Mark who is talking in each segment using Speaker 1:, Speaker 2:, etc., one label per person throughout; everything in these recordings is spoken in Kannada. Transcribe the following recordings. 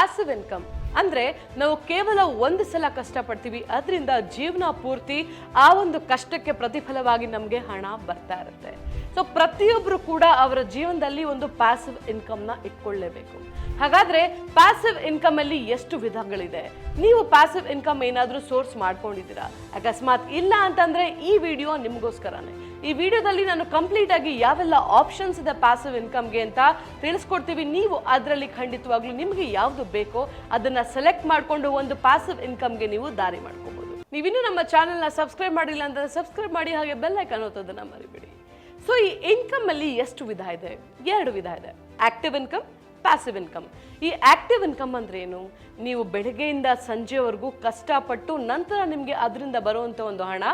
Speaker 1: ಪ್ಯಾಸಿವ್ ಇನ್ಕಮ್ ಅಂದ್ರೆ ನಾವು ಕೇವಲ ಒಂದು ಸಲ ಕಷ್ಟಪಡ್ತೀವಿ, ಅದರಿಂದ ಜೀವನ ಪೂರ್ತಿ ಆ ಒಂದು ಕಷ್ಟಕ್ಕೆ ಪ್ರತಿಫಲವಾಗಿ ನಮಗೆ ಹಣ ಬರ್ತಾ ಇರುತ್ತೆ. ಸೊ ಪ್ರತಿಯೊಬ್ಬರು ಕೂಡ ಅವರ ಜೀವನದಲ್ಲಿ ಒಂದು ಪ್ಯಾಸಿವ್ ಇನ್ಕಮ್ ನ ಇಟ್ಕೊಳ್ಳೇಬೇಕು. ಹಾಗಾದ್ರೆ ಪ್ಯಾಸಿವ್ ಇನ್ಕಮ್ ಅಲ್ಲಿ ಎಷ್ಟು ವಿಧಗಳಿದೆ? ನೀವು ಪ್ಯಾಸಿವ್ ಇನ್ಕಮ್ ಏನಾದ್ರೂ ಸೋರ್ಸ್ ಮಾಡ್ಕೊಂಡಿದ್ದೀರಾ? ಅಕಸ್ಮಾತ್ ಇಲ್ಲ ಅಂತಂದ್ರೆ ಈ ವಿಡಿಯೋ ನಿಮಗೋಸ್ಕರನೇ. ಈ ವಿಡಿಯೋದಲ್ಲಿ ನಾನು ಕಂಪ್ಲೀಟ್ ಆಗಿ ಯಾವೆಲ್ಲ ಆಪ್ಷನ್ಸ್ ಇದೆ ಪ್ಯಾಸಿವ್ ಇನ್ಕಮ್ಗೆ ಅಂತ ತಿಳಿಸ್ಕೊಡ್ತೀವಿ. ನೀವು ಅದರಲ್ಲಿ ಖಂಡಿತವಾಗ್ಲೂ ನಿಮಗೆ ಯಾವುದು ಬೇಕೋ ಅದನ್ನ ಸೆಲೆಕ್ಟ್ ಮಾಡಿಕೊಂಡು ಒಂದು ಪ್ಯಾಸಿವ್ ಇನ್ಕಮ್ಗೆ ನೀವು ದಾರಿ ಮಾಡ್ಕೋಬಹುದು. ನೀವಿನ್ನೂ ನಮ್ಮ ಚಾನೆಲ್ನ ಸಬ್ಸ್ಕ್ರೈಬ್ ಮಾಡಿಲ್ಲ ಅಂತಂದ್ರೆ ಸಬ್ಸ್ಕ್ರೈಬ್ ಮಾಡಿ, ಹಾಗೆ ಬೆಲ್ ಐಕಾನ್ ಒತ್ತೋದನ್ನ ಮರಿಬೇಡಿ. ಸೊ ಈ ಇನ್ಕಮ್ ಅಲ್ಲಿ ಎಷ್ಟು ವಿಧ ಇದೆ? 2 ವಿಧ ಇದೆ, ಆಕ್ಟಿವ್ ಇನ್ಕಮ್, ಪ್ಯಾಸಿವ್ ಇನ್ಕಮ್. ಈ ಆಕ್ಟಿವ್ ಇನ್ಕಮ್ ಅಂದ್ರೆ ಏನು? ನೀವು ಬೆಳಗ್ಗೆಯಿಂದ ಸಂಜೆವರೆಗೂ ಕಷ್ಟಪಟ್ಟು ನಂತರ ನಿಮಗೆ ಅದರಿಂದ ಬರುವಂತ ಒಂದು ಹಣ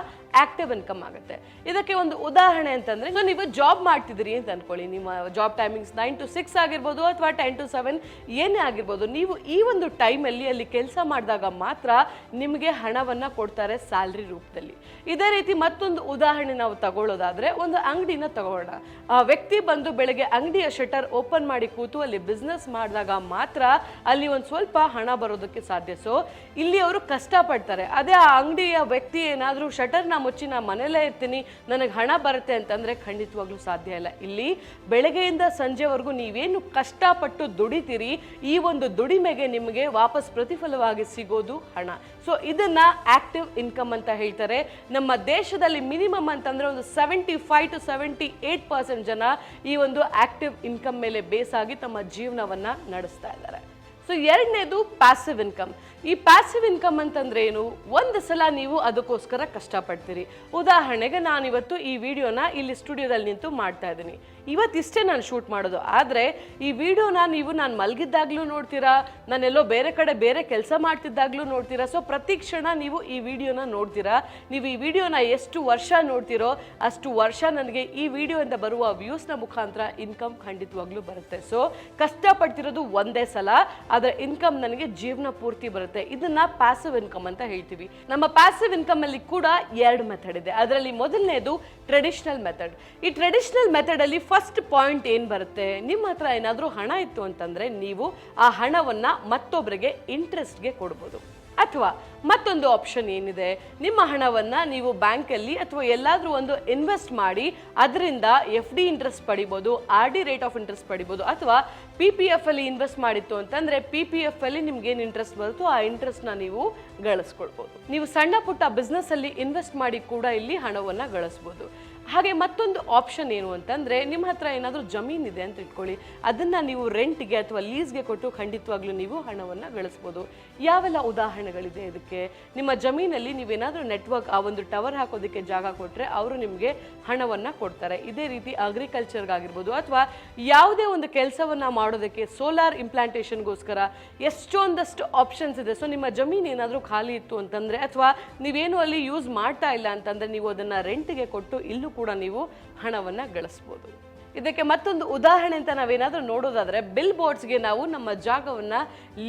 Speaker 1: ಆಕ್ಟಿವ್ ಇನ್ಕಮ್ ಆಗುತ್ತೆ. ಇದಕ್ಕೆ ಒಂದು ಉದಾಹರಣೆ ಅಂತಂದ್ರೆ, ನೀವು ಜಾಬ್ ಮಾಡ್ತಿದ್ದೀರಿ ಅಂತ ಅನ್ಕೊಳ್ಳಿ. ನಿಮ್ಮ ಜಾಬ್ ಟೈಮಿಂಗ್ಸ್ 9 to 6 ಆಗಿರ್ಬೋದು ಅಥವಾ 10 to 7 ಏನೇ ಆಗಿರ್ಬೋದು. ನೀವು ಈ ಒಂದು ಟೈಮಲ್ಲಿ ಅಲ್ಲಿ ಕೆಲಸ ಮಾಡಿದಾಗ ಮಾತ್ರ ನಿಮಗೆ ಹಣವನ್ನ ಕೊಡ್ತಾರೆ ಸ್ಯಾಲ್ರಿ ರೂಪದಲ್ಲಿ. ಇದೇ ರೀತಿ ಮತ್ತೊಂದು ಉದಾಹರಣೆ ನಾವು ತಗೊಳ್ಳೋದಾದ್ರೆ, ಒಂದು ಅಂಗಡಿನ ತಗೊಳ್ಳೋಣ. ಆ ವ್ಯಕ್ತಿ ಬಂದು ಬೆಳಗ್ಗೆ ಅಂಗಡಿಯ ಶಟರ್ ಓಪನ್ ಮಾಡಿ ಕೂತು ಅಲ್ಲಿ ಬಿಸ್ನೆಸ್ ಮಾಡಿದಾಗ ಮಾತ್ರ ಅಲ್ಲಿ ಒಂದು ಸ್ವಲ್ಪ ಹಣ ಬರೋದಕ್ಕೆ ಸಾಧ್ಯ. ಸೊ ಇಲ್ಲಿ ಅವರು ಕಷ್ಟಪಡ್ತಾರೆ. ಅದೇ ಆ ಅಂಗಡಿಯ ವ್ಯಕ್ತಿ ಏನಾದ್ರೂ ಶಟರ್ನ ಮುಚ್ಚಿ ನಾ ಮನೇಲೇ ಇರ್ತೀನಿ, ನನಗೆ ಹಣ ಬರುತ್ತೆ ಅಂತಂದ್ರೆ ಖಂಡಿತವಾಗ್ಲೂ ಸಾಧ್ಯ ಇಲ್ಲ. ಇಲ್ಲಿ ಬೆಳಗ್ಗೆಯಿಂದ ಸಂಜೆವರೆಗೂ ನೀವೇನು ಕಷ್ಟಪಟ್ಟು ದುಡಿತೀರಿ, ಈ ಒಂದು ದುಡಿಮೆಗೆ ನಿಮಗೆ ವಾಪಸ್ ಪ್ರತಿಫಲವಾಗಿ ಸಿಗೋದು ಹಣ. ಸೊ ಇದನ್ನ ಆಕ್ಟಿವ್ ಇನ್ಕಮ್ ಅಂತ ಹೇಳ್ತಾರೆ. ನಮ್ಮ ದೇಶದಲ್ಲಿ ಮಿನಿಮಮ್ ಅಂತಂದ್ರೆ ಒಂದು 75 to 78% ಜನ ಈ ಒಂದು ಆಕ್ಟಿವ್ ಇನ್ಕಮ್ ಮೇಲೆ ಬೇಸ್ ಆಗಿ ತಮ್ಮ ಜೀವನವನ್ನ ನಡೆಸ್ತಾ ಇದ್ದಾರೆ. ಸೊ ಎರಡನೇದು ಪ್ಯಾಸಿವ್ ಇನ್ಕಮ್. ಈ ಪ್ಯಾಸಿವ್ ಇನ್ಕಮ್ ಅಂತಂದ್ರೆ ಏನು? ಒಂದು ಸಲ ನೀವು ಅದಕ್ಕೋಸ್ಕರ ಕಷ್ಟಪಡ್ತೀರಿ. ಉದಾಹರಣೆಗೆ ನಾನಿವತ್ತು ಈ ವಿಡಿಯೋನ ಇಲ್ಲಿ ಸ್ಟುಡಿಯೋದಲ್ಲಿ ನಿಂತು ಮಾಡ್ತಾ ಇದ್ದೀನಿ. ಇವತ್ತಿಷ್ಟೇ ನಾನು ಶೂಟ್ ಮಾಡೋದು. ಆದರೆ ಈ ವಿಡಿಯೋನ ನೀವು ನಾನು ಮಲಗಿದ್ದಾಗ್ಲೂ ನೋಡ್ತೀರಾ, ನಾನೆಲ್ಲೋ ಬೇರೆ ಕಡೆ ಬೇರೆ ಕೆಲಸ ಮಾಡ್ತಿದ್ದಾಗ್ಲೂ ನೋಡ್ತೀರಾ. ಸೊ ಪ್ರತಿ ಕ್ಷಣ ನೀವು ಈ ವಿಡಿಯೋನ ನೋಡ್ತೀರಾ. ನೀವು ಈ ವಿಡಿಯೋನ ಎಷ್ಟು ವರ್ಷ ನೋಡ್ತೀರೋ ಅಷ್ಟು ವರ್ಷ ನನಗೆ ಈ ವಿಡಿಯೋಯಿಂದ ಬರುವ ವ್ಯೂಸ್ನ ಮುಖಾಂತರ ಇನ್ಕಮ್ ಖಂಡಿತವಾಗ್ಲೂ ಬರುತ್ತೆ. ಸೊ ಕಷ್ಟಪಡ್ತಿರೋದು ಒಂದೇ ಸಲ, ಅದರ ಇನ್ಕಮ್ ನನಗೆ ಜೀವನ ಪೂರ್ತಿ ಬರುತ್ತೆ. ಇದನ್ನ ಪ್ಯಾಸಿವ್ ಇನ್ಕಮ್ ಅಂತ ಹೇಳ್ತೀವಿ. ನಮ್ಮ ಪ್ಯಾಸಿವ್ ಇನ್ಕಮ್ ಅಲ್ಲಿ ಕೂಡ 2 ಮೆಥಡ್ ಇದೆ. ಅದರಲ್ಲಿ ಮೊದಲನೇದು ಟ್ರೆಡಿಷನಲ್ ಮೆಥಡ್. ಈ ಟ್ರೆಡಿಷನಲ್ ಮೆಥಡ್ ಅಲ್ಲಿ ಫಸ್ಟ್ ಪಾಯಿಂಟ್ ಏನ್ ಬರುತ್ತೆ? ನಿಮ್ಮ ಹತ್ರ ಏನಾದ್ರೂ ಹಣ ಇತ್ತು ಅಂತಂದ್ರೆ ನೀವು ಆ ಹಣವನ್ನ ಮತ್ತೊಬ್ಬರಿಗೆ ಇಂಟ್ರೆಸ್ಟ್ಗೆ ಕೊಡ್ಬೋದು. ಅಥವಾ ಮತ್ತೊಂದು ಆಪ್ಷನ್ ಏನಿದೆ, ನಿಮ್ಮ ಹಣವನ್ನ ನೀವು ಬ್ಯಾಂಕಲ್ಲಿ ಅಥವಾ ಎಲ್ಲಾದ್ರೂ ಒಂದು ಇನ್ವೆಸ್ಟ್ ಮಾಡಿ ಅದರಿಂದ FD ಇಂಟ್ರೆಸ್ಟ್ ಪಡಿಬೋದು, RD ರೇಟ್ ಆಫ್ ಇಂಟ್ರೆಸ್ಟ್ ಪಡಿಬೋದು. ಅಥವಾ PPF ಅಲ್ಲಿ ಇನ್ವೆಸ್ಟ್ ಮಾಡಿತ್ತು ಅಂತಂದ್ರೆ PPF ಅಲ್ಲಿ ನಿಮ್ಗೆ ಏನು ಇಂಟ್ರೆಸ್ಟ್ ಬರುತ್ತೋ ಆ ಇಂಟ್ರೆಸ್ಟ್ ನ ನೀವು ಗಳಿಸ್ಕೊಳ್ಬಹುದು. ನೀವು ಸಣ್ಣ ಪುಟ್ಟ ಬಿಸ್ನೆಸ್ ಅಲ್ಲಿ ಇನ್ವೆಸ್ಟ್ ಮಾಡಿ ಕೂಡ ಇಲ್ಲಿ ಹಣವನ್ನ ಗಳಿಸಬಹುದು. ಹಾಗೆ ಮತ್ತೊಂದು ಆಪ್ಷನ್ ಏನು ಅಂತಂದ್ರೆ, ನಿಮ್ಮ ಹತ್ರ ಏನಾದರೂ ಜಮೀನಿದೆ ಅಂತ ಇಟ್ಕೊಳ್ಳಿ, ಅದನ್ನ ನೀವು ರೆಂಟ್ಗೆ ಅಥವಾ ಲೀಸ್ಗೆ ಕೊಟ್ಟು ಖಂಡಿತವಾಗ್ಲೂ ನೀವು ಹಣವನ್ನ ಗಳಿಸ್ಬೋದು. ಯಾವೆಲ್ಲ ಉದಾಹರಣೆಗಳಿದೆ ಇದಕ್ಕೆ? ನಿಮ್ಮ ಜಮೀನಲ್ಲಿ ನೀವೇನಾದ್ರೂ ನೆಟ್ವರ್ಕ್ ಆ ಒಂದು ಟವರ್ ಹಾಕೋದಕ್ಕೆ ಜಾಗ ಕೊಟ್ರೆ ಅವರು ನಿಮಗೆ ಹಣವನ್ನ ಕೊಡ್ತಾರೆ. ಇದೇ ರೀತಿ ಅಗ್ರಿಕಲ್ಚರ್ಗಾಗಿರ್ಬೋದು ಅಥವಾ ಯಾವುದೇ ಒಂದು ಕೆಲಸವನ್ನ ಮಾಡೋದಕ್ಕೆ ಸೋಲಾರ್ ಇಂಪ್ಲಾಂಟೇಷನ್ಗೋಸ್ಕರ ಎಷ್ಟೊಂದಷ್ಟು ಆಪ್ಷನ್ಸ್ ಇದೆ. ಸೊ ನಿಮ್ಮ ಜಮೀನು ಏನಾದರೂ ಖಾಲಿ ಇತ್ತು ಅಂತಂದ್ರೆ ಅಥವಾ ನೀವೇನು ಅಲ್ಲಿ ಯೂಸ್ ಮಾಡ್ತಾ ಇಲ್ಲ ಅಂತಂದ್ರೆ ನೀವು ಅದನ್ನ ರೆಂಟ್ಗೆ ಕೊಟ್ಟು ಇಲ್ಲೂ ಕೂಡ ನೀವು ಹಣವನ್ನ ಗಳಿಸಬಹುದು. ಇದಕ್ಕೆ ಮತ್ತೊಂದು ಉದಾಹರಣೆ ಅಂತ ನಾವೇನಾದ್ರೂ ನೋಡೋದಾದ್ರೆ, ಬಿಲ್ ಬೋರ್ಡ್ಸ್ಗೆ ನಾವು ನಮ್ಮ ಜಾಗವನ್ನ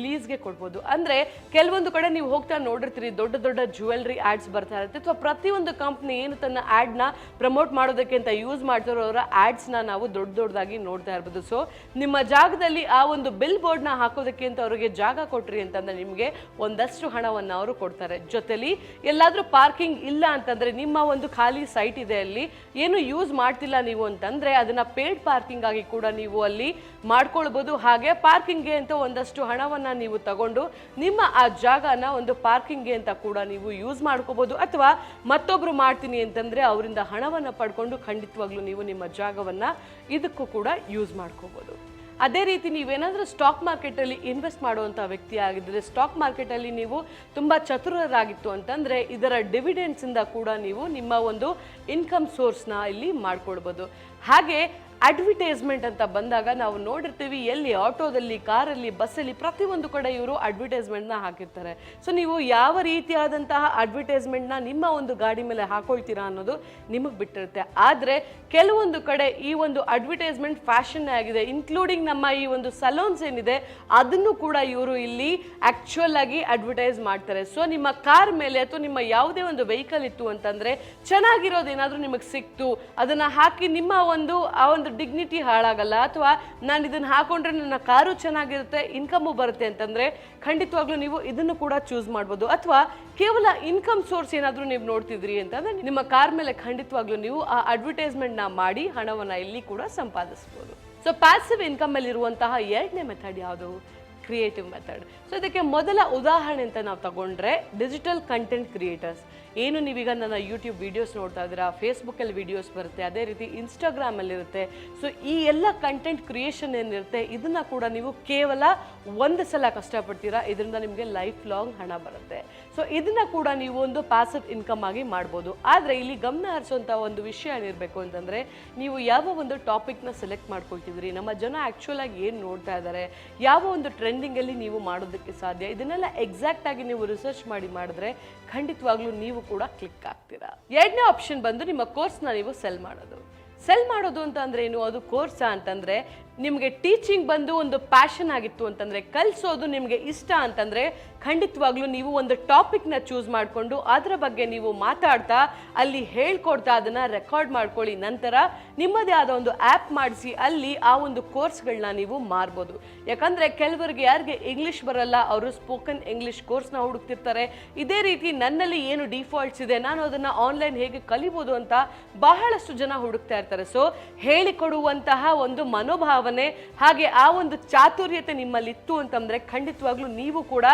Speaker 1: ಲೀಸ್ಗೆ ಕೊಡ್ಬೋದು. ಅಂದ್ರೆ ಕೆಲವೊಂದು ಕಡೆ ನೀವು ಹೋಗ್ತಾ ನೋಡಿರ್ತೀರಿ, ದೊಡ್ಡ ದೊಡ್ಡ ಜ್ಯುವೆಲ್ರಿ ಆಡ್ಸ್ ಬರ್ತಾ ಇರುತ್ತೆ. ಅಥವಾ ಪ್ರತಿಯೊಂದು ಕಂಪ್ನಿ ಏನು ತನ್ನ ಆಡ್ನ ಪ್ರಮೋಟ್ ಮಾಡೋದಕ್ಕೆ ಅಂತ ಯೂಸ್ ಮಾಡ್ತಾರೋ ಅವರ ಆಡ್ಸ್ನ ನಾವು ದೊಡ್ಡದಾಗಿ ನೋಡ್ತಾ ಇರ್ಬೋದು. ಸೊ ನಿಮ್ಮ ಜಾಗದಲ್ಲಿ ಆ ಒಂದು ಬಿಲ್ ಬೋರ್ಡ್ನ ಹಾಕೋದಕ್ಕೆ ಅಂತ ಅವರಿಗೆ ಜಾಗ ಕೊಟ್ರಿ ಅಂತಂದ್ರೆ ನಿಮಗೆ ಒಂದಷ್ಟು ಹಣವನ್ನು ಅವರು ಕೊಡ್ತಾರೆ. ಜೊತೆಲಿ ಎಲ್ಲಾದ್ರೂ ಪಾರ್ಕಿಂಗ್ ಇಲ್ಲ ಅಂತಂದ್ರೆ, ನಿಮ್ಮ ಒಂದು ಖಾಲಿ ಸೈಟ್ ಇದೆ, ಅಲ್ಲಿ ಏನು ಯೂಸ್ ಮಾಡ್ತಿಲ್ಲ ನೀವು ಅಂತಂದ್ರೆ ಅದನ್ನ ಪೇಡ್ ಪಾರ್ಕಿಂಗ್ ಆಗಿ ಕೂಡ ನೀವು ಅಲ್ಲಿ ಮಾಡ್ಕೊಳ್ಬಹುದು. ಹಾಗೆ ಪಾರ್ಕಿಂಗ್ಗೆ ಅಂತ ಒಂದಷ್ಟು ಹಣವನ್ನ ನೀವು ತಗೊಂಡು ನಿಮ್ಮ ಆ ಜಾಗನ ಒಂದು ಪಾರ್ಕಿಂಗ್ಗೆ ಅಂತ ಕೂಡ ನೀವು ಯೂಸ್ ಮಾಡ್ಕೋಬಹುದು. ಅಥವಾ ಮತ್ತೊಬ್ರು ಮಾಡ್ತೀನಿ ಅಂತಂದ್ರೆ ಅವರಿಂದ ಹಣವನ್ನ ಪಡ್ಕೊಂಡು ಖಂಡಿತವಾಗ್ಲೂ ನೀವು ನಿಮ್ಮ ಜಾಗವನ್ನ ಇದಕ್ಕೂ ಕೂಡ ಯೂಸ್ ಮಾಡ್ಕೋಬಹುದು. ಅದೇ ರೀತಿ ನೀವೇನಾದ್ರೂ ಸ್ಟಾಕ್ ಮಾರ್ಕೆಟ್ ಅಲ್ಲಿ ಇನ್ವೆಸ್ಟ್ ಮಾಡುವಂತ ವ್ಯಕ್ತಿ ಆಗಿದ್ರೆ, ಸ್ಟಾಕ್ ಮಾರ್ಕೆಟ್ ಅಲ್ಲಿ ನೀವು ತುಂಬಾ ಚತುರರಾಗಿತ್ತು ಅಂತಂದ್ರೆ ಇದರ ಡಿವಿಡೆಂಡ್ಸ್ ಇಂದ ಕೂಡ ನೀವು ನಿಮ್ಮ ಒಂದು ಇನ್ಕಮ್ ಸೋರ್ಸ್ನ ಇಲ್ಲಿ ಮಾಡ್ಕೊಳ್ಬಹುದು. ಹಾಗೆ ಅಡ್ವರ್ಟೈಸ್ಮೆಂಟ್ ಅಂತ ಬಂದಾಗ ನಾವು ನೋಡಿರ್ತೀವಿ, ಎಲ್ಲಿ ಆಟೋದಲ್ಲಿ, ಕಾರಲ್ಲಿ, ಬಸ್ಸಲ್ಲಿ ಪ್ರತಿಯೊಂದು ಕಡೆ ಇವರು ಅಡ್ವರ್ಟೈಸ್ಮೆಂಟ್ನ ಹಾಕಿರ್ತಾರೆ. ಸೊ ನೀವು ಯಾವ ರೀತಿಯಾದಂತಹ ಅಡ್ವರ್ಟೈಸ್ಮೆಂಟ್ನ ನಿಮ್ಮ ಒಂದು ಗಾಡಿ ಮೇಲೆ ಹಾಕೊಳ್ತೀರಾ ಅನ್ನೋದು ನಿಮಗೆ ಬಿಟ್ಟಿರುತ್ತೆ. ಆದರೆ ಕೆಲವೊಂದು ಕಡೆ ಈ ಒಂದು ಅಡ್ವರ್ಟೈಸ್ಮೆಂಟ್ ಫ್ಯಾಷನ್ ಆಗಿದೆ, ಇನ್ಕ್ಲೂಡಿಂಗ್ ನಮ್ಮ ಈ ಒಂದು ಸಲೂನ್ಸ್ ಏನಿದೆ ಅದನ್ನು ಕೂಡ ಇವರು ಇಲ್ಲಿ ಆಕ್ಚುಯಲ್ ಆಗಿ ಅಡ್ವರ್ಟೈಸ್ ಮಾಡ್ತಾರೆ. ಸೊ ನಿಮ್ಮ ಕಾರ್ ಮೇಲೆ ಅಥವಾ ನಿಮ್ಮ ಯಾವುದೇ ಒಂದು ವೆಹಿಕಲ್ ಇತ್ತು ಅಂತಂದ್ರೆ ಚೆನ್ನಾಗಿರೋದು ಏನಾದರೂ ನಿಮಗೆ ಸಿಕ್ತು, ಅದನ್ನ ಹಾಕಿ ನಿಮ್ಮ ಒಂದು ಆ ಒಂದು ಒಂದು ಡಿಗ್ನಿಟಿ ಹಾಳಾಗಲ್ಲ, ಅಥವಾ ನಾನು ಇದನ್ನ ಹಾಕೊಂಡ್ರೆ ನನ್ನ ಕಾರು ಚೆನ್ನಾಗಿರುತ್ತೆ, ಇನ್ಕಮು ಬರುತ್ತೆ ಅಂತಂದ್ರೆ ಖಂಡಿತವಾಗ್ಲೂ ನೀವು ಇದನ್ನು ಕೂಡ ಚೂಸ್ ಮಾಡ್ಬೋದು. ಅಥವಾ ಕೇವಲ ಇನ್ಕಮ್ ಸೋರ್ಸ್ ಏನಾದ್ರೂ ನೀವು ನೋಡ್ತಿದ್ರಿ ಅಂತಂದ್ರೆ ನಿಮ್ಮ ಕಾರ್ ಮೇಲೆ ಖಂಡಿತವಾಗ್ಲೂ ನೀವು ಆ ಅಡ್ವರ್ಟೈಸ್ಮೆಂಟ್ ನ ಮಾಡಿ ಹಣವನ್ನ ಇಲ್ಲಿ ಕೂಡ ಸಂಪಾದಿಸಬಹುದು. ಸೊ ಪ್ಯಾಸಿವ್ ಇನ್ಕಮ್ ಅಲ್ಲಿ ಇರುವಂತಹ ಎರಡನೇ ಮೆಥಡ್ ಯಾವುದು? Creative method. ಸೊ ಇದಕ್ಕೆ ಮೊದಲ ಉದಾಹರಣೆ ಅಂತ ನಾವು ತಗೊಂಡ್ರೆ ಡಿಜಿಟಲ್ ಕಂಟೆಂಟ್ ಕ್ರಿಯೇಟರ್ಸ್. ಏನು ನೀವೀಗ ನನ್ನ ಯೂಟ್ಯೂಬ್ ವಿಡಿಯೋಸ್ ನೋಡ್ತಾ ಇದ್ದೀರಾ, ಫೇಸ್ಬುಕ್ಕಲ್ಲಿ ವಿಡಿಯೋಸ್ ಬರುತ್ತೆ, ಅದೇ ರೀತಿ ಇನ್ಸ್ಟಾಗ್ರಾಮಲ್ಲಿ ಇರುತ್ತೆ. ಸೊ ಈ ಎಲ್ಲ ಕಂಟೆಂಟ್ ಕ್ರಿಯೇಷನ್ ಏನಿರುತ್ತೆ ಇದನ್ನ ಕೂಡ ನೀವು ಕೇವಲ ಒಂದು ಸಲ ಕಷ್ಟಪಡ್ತೀರಾ, ಇದರಿಂದ ನಿಮಗೆ ಲೈಫ್ ಲಾಂಗ್ ಹಣ ಬರುತ್ತೆ. ಸೊ ಇದನ್ನ ಕೂಡ ನೀವು ಒಂದು ಪ್ಯಾಸಿವ್ ಇನ್ಕಮ್ ಆಗಿ ಮಾಡ್ಬೋದು. ಆದರೆ ಇಲ್ಲಿ ಗಮನ ಹರಿಸುವಂಥ ಒಂದು ವಿಷಯ ಏನಿರಬೇಕು ಅಂತಂದರೆ, ನೀವು ಯಾವ ಒಂದು ಟಾಪಿಕ್ನ ಸೆಲೆಕ್ಟ್ ಮಾಡ್ಕೊಳ್ತಿದ್ರಿ, ನಮ್ಮ ಜನ ಆ್ಯಕ್ಚುಲ್ ಆಗಿ ಏನು ನೋಡ್ತಾ ಇದ್ದಾರೆ, ಯಾವ ಒಂದು ಟ್ರೆಂಡಿಂಗಲ್ಲಿ ನೀವು ಮಾಡೋದಕ್ಕೆ ಸಾಧ್ಯ, ಇದನ್ನೆಲ್ಲ ಎಕ್ಸಾಕ್ಟ್ ಆಗಿ ನೀವು ರಿಸರ್ಚ್ ಮಾಡಿದ್ರೆ ಖಂಡಿತವಾಗ್ಲೂ ನೀವು ಕೂಡ ಕ್ಲಿಕ್ ಆಗ್ತೀರಾ. ಎರಡನೇ ಆಪ್ಷನ್ ಬಂದು ನಿಮ್ಮ ಕೋರ್ಸ್ನ ನೀವು ಸೆಲ್ ಮಾಡೋದು ಅಂತ ಅಂದ್ರೆ ಏನು? ಅದು ಕೋರ್ಸ್ ಅಂತಂದ್ರೆ ನಿಮಗೆ ಟೀಚಿಂಗ್ ಬಂದು ಒಂದು ಪ್ಯಾಷನ್ ಆಗಿತ್ತು ಅಂತಂದ್ರೆ, ಕಲಿಸೋದು ನಿಮಗೆ ಇಷ್ಟ ಅಂತಂದ್ರೆ ಖಂಡಿತವಾಗ್ಲೂ ನೀವು ಒಂದು ಟಾಪಿಕ್ನ ಚೂಸ್ ಮಾಡಿಕೊಂಡು ಅದರ ಬಗ್ಗೆ ನೀವು ಮಾತಾಡ್ತಾ ಅಲ್ಲಿ ಹೇಳ್ಕೊಡ್ತಾ ಅದನ್ನ ರೆಕಾರ್ಡ್ ಮಾಡ್ಕೊಳ್ಳಿ. ನಂತರ ನಿಮ್ಮದೇ ಆದ ಒಂದು ಆ್ಯಪ್ ಮಾಡಿಸಿ ಅಲ್ಲಿ ಆ ಒಂದು ಕೋರ್ಸ್ಗಳನ್ನ ನೀವು ಮಾರ್ಬೋದು. ಯಾಕಂದ್ರೆ ಕೆಲವರಿಗೆ ಯಾರಿಗೆ ಇಂಗ್ಲಿಷ್ ಬರಲ್ಲ ಅವರು ಸ್ಪೋಕನ್ ಇಂಗ್ಲಿಷ್ ಕೋರ್ಸ್ನ ಹುಡುಕ್ತಿರ್ತಾರೆ. ಇದೇ ರೀತಿ ನನ್ನಲ್ಲಿ ಏನು ಡಿಫಾಲ್ಟ್ಸ್ ಇದೆ, ನಾನು ಅದನ್ನ ಆನ್ಲೈನ್ ಹೇಗೆ ಕಲಿಬೋದು ಅಂತ ಬಹಳಷ್ಟು ಜನ ಹುಡುಕ್ತಾ ಇರ್ತಾರೆ. ಸೊ ಹೇಳಿಕೊಡುವಂತಹ ಒಂದು ಮನೋಭಾವ ಹಾಗೆ ಆ ಒಂದು ಚಾತುರ್ಯತೆ ನಿಮ್ಮಲ್ಲಿ ಇತ್ತು ಅಂತಂದ್ರೆ ಖಂಡಿತವಾಗ್ಲೂ ನೀವು ಕೂಡ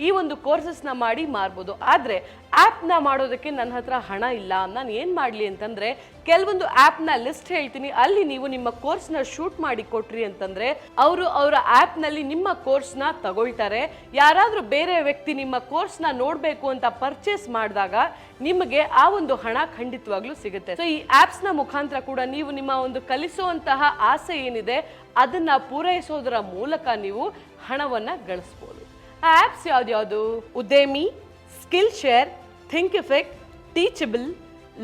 Speaker 1: ಈ ಒಂದು ಕೋರ್ಸಸ್ನ ಮಾಡಿ ಮಾರ್ಬೋದು. ಆದ್ರೆ ಆ್ಯಪ್ನ ಮಾಡೋದಕ್ಕೆ ನನ್ನ ಹತ್ರ ಹಣ ಇಲ್ಲ, ನಾನು ಏನು ಮಾಡಲಿ ಅಂತಂದ್ರೆ ಕೆಲವೊಂದು ಆ್ಯಪ್ನ ಲಿಸ್ಟ್ ಹೇಳ್ತೀನಿ, ಅಲ್ಲಿ ನೀವು ನಿಮ್ಮ ಕೋರ್ಸ್ನ ಶೂಟ್ ಮಾಡಿ ಕೊಟ್ರಿ ಅಂತಂದ್ರೆ ಅವರು ಅವರ ಆ್ಯಪ್ನಲ್ಲಿ ನಿಮ್ಮ ಕೋರ್ಸ್ನ ತಗೊಳ್ತಾರೆ. ಯಾರಾದರೂ ಬೇರೆ ವ್ಯಕ್ತಿ ನಿಮ್ಮ ಕೋರ್ಸ್ನ ನೋಡಬೇಕು ಅಂತ ಪರ್ಚೇಸ್ ಮಾಡಿದಾಗ ನಿಮಗೆ ಆ ಒಂದು ಹಣ ಖಂಡಿತವಾಗ್ಲೂ ಸಿಗುತ್ತೆ. ಸೊ ಈ ಆ್ಯಪ್ಸ್ನ ಮುಖಾಂತರ ಕೂಡ ನೀವು ನಿಮ್ಮ ಒಂದು ಕಲಿಸುವಂತಹ ಆಸೆ ಏನಿದೆ ಅದನ್ನ ಪೂರೈಸೋದರ ಮೂಲಕ ನೀವು ಹಣವನ್ನ ಗಳಿಸ್ಬೋದು. ಆ ಆ್ಯಪ್ಸ್ ಯಾವ್ದು? ಉದೇಮಿ, ಸ್ಕಿಲ್ ಶೇರ್, ಥಿಂಕಿಫಿಕ್, ಟೀಚಬಲ್,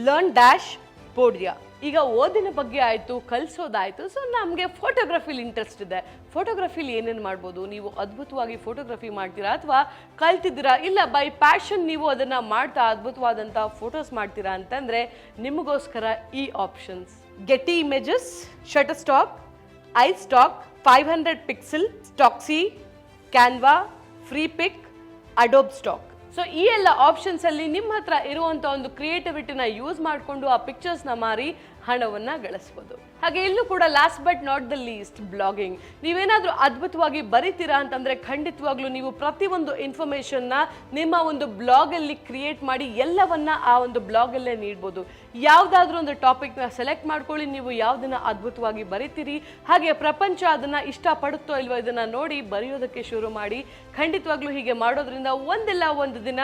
Speaker 1: ಲರ್ನ್ ಡ್ಯಾಶ್, ಪೋಡಿಯಾ. ಈಗ ಓದಿನ ಬಗ್ಗೆ ಆಯಿತು, ಕಲಿಸೋದಾಯಿತು. ಸೊ ನಮಗೆ ಫೋಟೋಗ್ರಫಿಲಿ ಇಂಟ್ರೆಸ್ಟ್ ಇದೆ. ಫೋಟೋಗ್ರಫಿಲಿ ಏನೇನು ಮಾಡ್ಬೋದು? ನೀವು ಅದ್ಭುತವಾಗಿ ಫೋಟೋಗ್ರಫಿ ಮಾಡ್ತೀರಾ ಅಥವಾ ಕಲ್ತಿದ್ದೀರಾ, ಇಲ್ಲ ಬೈ ಪ್ಯಾಷನ್ ನೀವು ಅದನ್ನು ಮಾಡ್ತಾ ಅದ್ಭುತವಾದಂಥ ಫೋಟೋಸ್ ಮಾಡ್ತೀರಾ ಅಂತಂದರೆ ನಿಮಗೋಸ್ಕರ ಈ options: Getty Images, Shutterstock, iStock, 500 pixel, Stocksy, Canva, Freepik, Adobe Stock. So ಈ ಎಲ್ಲ ಆಪ್ಷನ್ಸ್ ಅಲ್ಲಿ ನಿಮ್ಮ ಹತ್ರ ಇರುವಂತ ಒಂದು ಕ್ರಿಯೇಟಿವಿಟಿನ ಯೂಸ್ ಮಾಡಿಕೊಂಡು ಆ ಪಿಕ್ಚರ್ಸ್ನ ಮಾರಿ ಹಣವನ್ನ ಗಳಿಸಬಹುದು. ಹಾಗೆ ಇಲ್ಲೂ ಕೂಡ last but not the least, blogging. ನೀವೇನಾದ್ರೂ ಅದ್ಭುತವಾಗಿ ಬರೀತೀರಾ ಅಂತಂದ್ರೆ ಖಂಡಿತವಾಗ್ಲೂ ನೀವು ಪ್ರತಿಯೊಂದು ಇನ್ಫಾರ್ಮೇಶನ್ನ ನಿಮ್ಮ ಒಂದು ಬ್ಲಾಗ್ ಅಲ್ಲಿ ಕ್ರಿಯೇಟ್ ಮಾಡಿ ಎಲ್ಲವನ್ನ ಆ ಒಂದು ಬ್ಲಾಗ್ ಅಲ್ಲೇ ನೀಡಬಹುದು. ಯಾವ್ದಾದ್ರೂ ಒಂದು ಟಾಪಿಕ್ನ ಸೆಲೆಕ್ಟ್ ಮಾಡ್ಕೊಳ್ಳಿ, ನೀವು ಯಾವ್ದನ್ನ ಅದ್ಭುತವಾಗಿ ಬರೀತೀರಿ, ಹಾಗೆ ಪ್ರಪಂಚ ಅದನ್ನ ಇಷ್ಟಪಡುತ್ತೋ ಇಲ್ವೋ ಇದನ್ನ ನೋಡಿ ಬರೆಯೋದಕ್ಕೆ ಶುರು ಮಾಡಿ. ಖಂಡಿತವಾಗ್ಲೂ ಹೀಗೆ ಮಾಡೋದ್ರಿಂದ ಒಂದಿಲ್ಲ ಒಂದು ದಿನ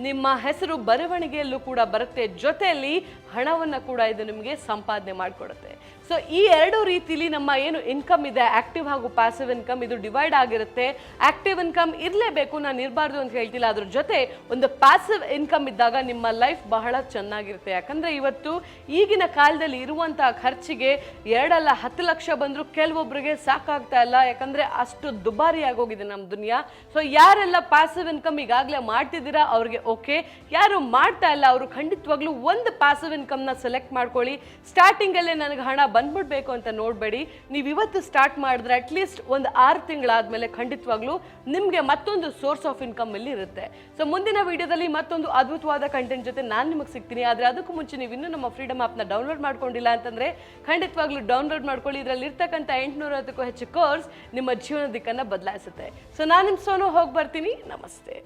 Speaker 1: ನಿಮ್ಮ ಹೆಸರು ಬರವಣಿಗೆಯಲ್ಲೂ ಕೂಡ ಬರುತ್ತೆ, ಜೊತೆಯಲ್ಲಿ ಹಣವನ್ನ ಕೂಡ ಇದು ನಿಮಗೆ ಸಂಪಾದನೆ ಮಾಡಿಕೊಡುತ್ತೆ. ಸೊ ಈ ಎರಡು ರೀತಿಲಿ ನಮ್ಮ ಏನು ಇನ್ಕಮ್ ಇದೆ, ಆಕ್ಟಿವ್ ಹಾಗೂ ಪ್ಯಾಸಿವ್ ಇನ್ಕಮ್, ಇದು ಡಿವೈಡ್ ಆಗಿರುತ್ತೆ. ಆಕ್ಟಿವ್ ಇನ್ಕಮ್ ಇರಲೇಬೇಕು, ನಾನು ಇರಬಾರ್ದು ಅಂತ ಹೇಳ್ತಿಲ್ಲ. ಅದ್ರ ಜೊತೆ ಒಂದು ಪ್ಯಾಸಿವ್ ಇನ್ಕಮ್ ಇದ್ದಾಗ ನಿಮ್ಮ ಲೈಫ್ ಬಹಳ ಚೆನ್ನಾಗಿರುತ್ತೆ. ಯಾಕಂದ್ರೆ ಇವತ್ತು ಈಗಿನ ಕಾಲದಲ್ಲಿ ಇರುವಂತಹ ಖರ್ಚಿಗೆ 2 ಅಲ್ಲ 10 ಲಕ್ಷ ಬಂದರೂ ಕೆಲವೊಬ್ಬರಿಗೆ ಸಾಕಾಗ್ತಾ ಇಲ್ಲ, ಯಾಕಂದ್ರೆ ಅಷ್ಟು ದುಬಾರಿ ಆಗೋಗಿದೆ ನಮ್ಮ ದುನಿಯಾ. ಸೊ ಯಾರೆಲ್ಲ ಪ್ಯಾಸಿವ್ ಇನ್ಕಮ್ ಈಗಾಗಲೇ ಮಾಡ್ತಿದ್ದೀರಾ ಅವ್ರಿಗೆ ಓಕೆ, ಯಾರು ಮಾಡ್ತಾ ಇಲ್ಲ ಅವರು ಖಂಡಿತವಾಗ್ಲೂ ಒಂದು ಪ್ಯಾಸಿವ್ ಇನ್ಕಮ್ನ ಸೆಲೆಕ್ಟ್ ಮಾಡ್ಕೊಳ್ಳಿ. ಸ್ಟಾರ್ಟಿಂಗಲ್ಲೇ ನನಗೆ ಹಣ ಬಂದ್ಬಿಡ್ಬೇಕು ಅಂತ ನೋಡಬೇಡಿ. ನೀವು ಇವತ್ತು ಸ್ಟಾರ್ಟ್ ಮಾಡಿದ್ರೆ ಅಟ್ಲೀಸ್ಟ್ ಒಂದು 6 ತಿಂಗಳಾದ್ಮೇಲೆ ಖಂಡಿತವಾಗ್ಲೂ ನಿಮಗೆ ಮತ್ತೊಂದು ಸೋರ್ಸ್ ಆಫ್ ಇನ್ಕಮ್ ಇಲ್ಲಿ ಇರುತ್ತೆ. ಸೊ ಮುಂದಿನ ವಿಡಿಯೋದಲ್ಲಿ ಮತ್ತೊಂದು ಅದ್ಭುತವಾದ ಕಂಟೆಂಟ್ ಜೊತೆ ನಾನು ನಿಮಗೆ ಸಿಗ್ತೀನಿ. ಆದರೆ ಅದಕ್ಕೂ ಮುಂಚೆ ನೀವು ಇನ್ನೂ ನಮ್ಮ ಫ್ರೀಡಮ್ ಆ್ಯಪ್ನ ಡೌನ್ಲೋಡ್ ಮಾಡ್ಕೊಂಡಿಲ್ಲ ಅಂತಂದ್ರೆ ಖಂಡಿತವಾಗ್ಲೂ ಡೌನ್ಲೋಡ್ ಮಾಡ್ಕೊಳ್ಳಿ. ಇದರಲ್ಲಿ ಇರ್ತಕ್ಕಂಥ 850ಕ್ಕೂ ಹೆಚ್ಚು ಕೋರ್ಸ್ ನಿಮ್ಮ ಜೀವನ ದಿಕ್ಕನ್ನು ಬದಲಾಯಿಸುತ್ತೆ. ಸೊ ನಾನು ನಿಮ್ಮ ಸೋನು ಹೋಗಿ ಬರ್ತೀನಿ. ನಮಸ್ತೆ.